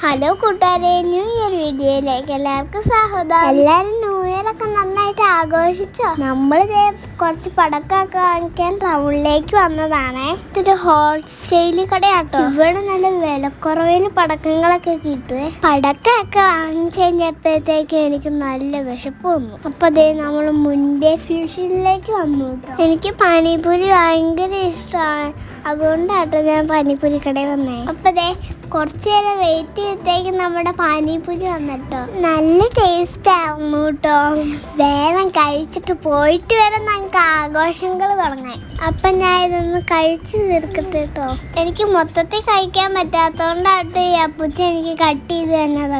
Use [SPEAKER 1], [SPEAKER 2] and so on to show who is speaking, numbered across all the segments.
[SPEAKER 1] Hello കൂട്ടുകാരെ, new year വീഡിയോയിലേക്ക് എല്ലാവർക്കും സ്വാഗതം. എല്ലാവരും ന്യൂ ഇയർ ഒക്കെ നന്നായിട്ട് ആഘോഷിച്ചോ? നമ്മൾ കുറച്ച് പടക്കമൊക്കെ വാങ്ങിക്കാൻ ടൗണിലേക്ക് വന്നതാണേ. ഇതൊരു ഹോൾസെയിൽ കടയാട്ടോ. ഇവിടെ നല്ല വിലക്കുറവിൽ പടക്കങ്ങളൊക്കെ കിട്ടുവേ. പടക്കമൊക്കെ വാങ്ങിച്ചു കഴിഞ്ഞപ്പോഴത്തേക്കും എനിക്ക് നല്ല വിശപ്പ് വന്നു. അപ്പൊ നമ്മൾ മുൻപേ ഫ്യൂഷനിലേക്ക് വന്നു കേട്ടോ. എനിക്ക് പാനിപൂരി ഭയങ്കര ഇഷ്ടമാണ്, അതുകൊണ്ടാട്ടോ ഞാൻ പാനിപൂരി കടയിൽ വന്നേ. അപ്പൊ കുറച്ചു നേരം വെയിറ്റ് ചെയ്തേക്ക് നമ്മുടെ പാനിപൂരി വന്നിട്ടോ. നല്ല ടേസ്റ്റ് ആയിരുന്നു കേട്ടോ. വേഗം കഴിച്ചിട്ട് പോയിട്ട് വേണം നമുക്ക് ആഘോഷങ്ങൾ തുടങ്ങാൻ. അപ്പൊ ഞാൻ ഇതൊന്ന് കഴിച്ചു തീർക്കട്ടെ കേട്ടോ. എനിക്ക് മൊത്തത്തിൽ കഴിക്കാൻ പറ്റാത്തോണ്ടാട്ടോ ഈ അപ്പൂച്ച എനിക്ക് കട്ട് ചെയ്ത് തന്നത്.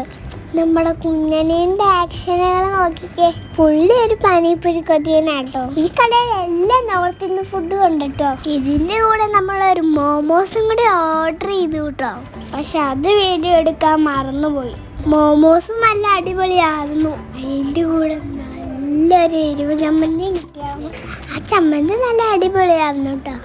[SPEAKER 1] നമ്മുടെ കുഞ്ഞനേന്റെ ആക്ഷനുകൾ നോക്കിക്കേ. പുള്ളി ഒരു പാനിപൂരി കൊതിയനാട്ടോ. ഈ കടയിൽ എല്ലാം നോർത്ത് ഇന്ത്യൻ ഫുഡ് കണ്ടിട്ടോ. ഇതിന്റെ കൂടെ നമ്മളൊരു മോമോസും കൂടി ഓർഡർ ചെയ്തു കേട്ടോ. പക്ഷെ അത് വീഡിയോ എടുക്കാൻ മറന്നുപോയി. മോമോസ് നല്ല അടിപൊളിയായിരുന്നു. അതിൻ്റെ കൂടെ നല്ലൊരു എരിവ് ചമ്മന്തിയും കിട്ടിയായിരുന്നു. ആ ചമ്മന്തി നല്ല അടിപൊളിയായിരുന്നു കേട്ടോ.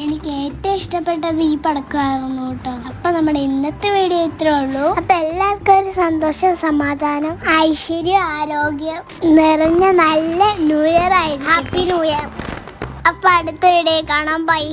[SPEAKER 1] എനിക്ക് ഏറ്റവും ഇഷ്ടപ്പെട്ടത് ഈ പടക്കമായിരുന്നു കേട്ടോ. അപ്പൊ നമ്മുടെ ഇന്നത്തെ വീഡിയോ ഇത്രേ ഉള്ളൂ. അപ്പൊ എല്ലാവർക്കും ഒരു സന്തോഷം, സമാധാനം, ഐശ്വര്യം, ആരോഗ്യം നിറഞ്ഞ നല്ല ന്യൂ ഇയർ ആയിരുന്നു. Happy new year. അപ്പൊ അടുത്ത വീഡിയോ കാണാം. ബൈ.